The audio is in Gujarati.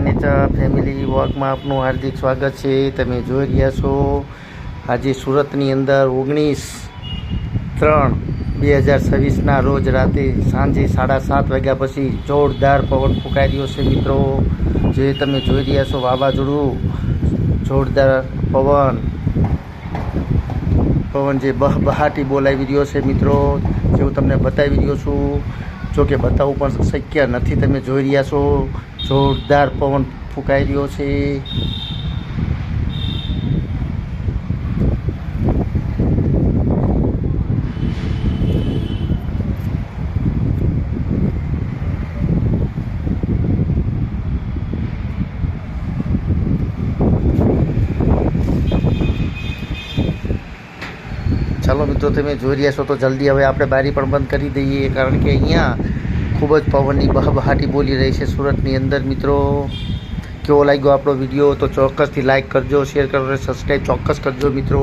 નેચર ફેમિલી વોકમાં આપનું હાર્દિક સ્વાગત છે। તમે જોઈ રહ્યા છો આજે સુરતની અંદર 19/3/2026ના રોજ રાતે સાંજે 7:30 વાગ્યા પછી જોરદાર પવન ફૂંકાઈ રહ્યો છે મિત્રો। જે તમે જોઈ રહ્યા છો વાવાઝોડું જોરદાર પવન જે બહાટી બોલાવી રહ્યો છે મિત્રો। જે હું તમને બતાવી રહ્યો છું, જો કે બતાવવું પણ શક્ય નથી। તમે જોઈ રહ્યા છો જોરદાર પવન ફૂંકાઈ રહ્યો છે। ચાલો મિત્રો, તમે જોઈ રહ્યા છો તો જલ્દી હવે આપણે બારી પણ બંધ કરી દઈએ, કારણ કે અહીંયા ખૂબ જ પવનની બહાટી બોલી રહી છે સુરતની અંદર મિત્રો। કેવો લાગ્યો આપણો વિડીયો તો ચોક્કસથી લાઈક કરજો, શેર કરજો અને સબસ્ક્રાઈબ ચોક્કસ કરજો મિત્રો।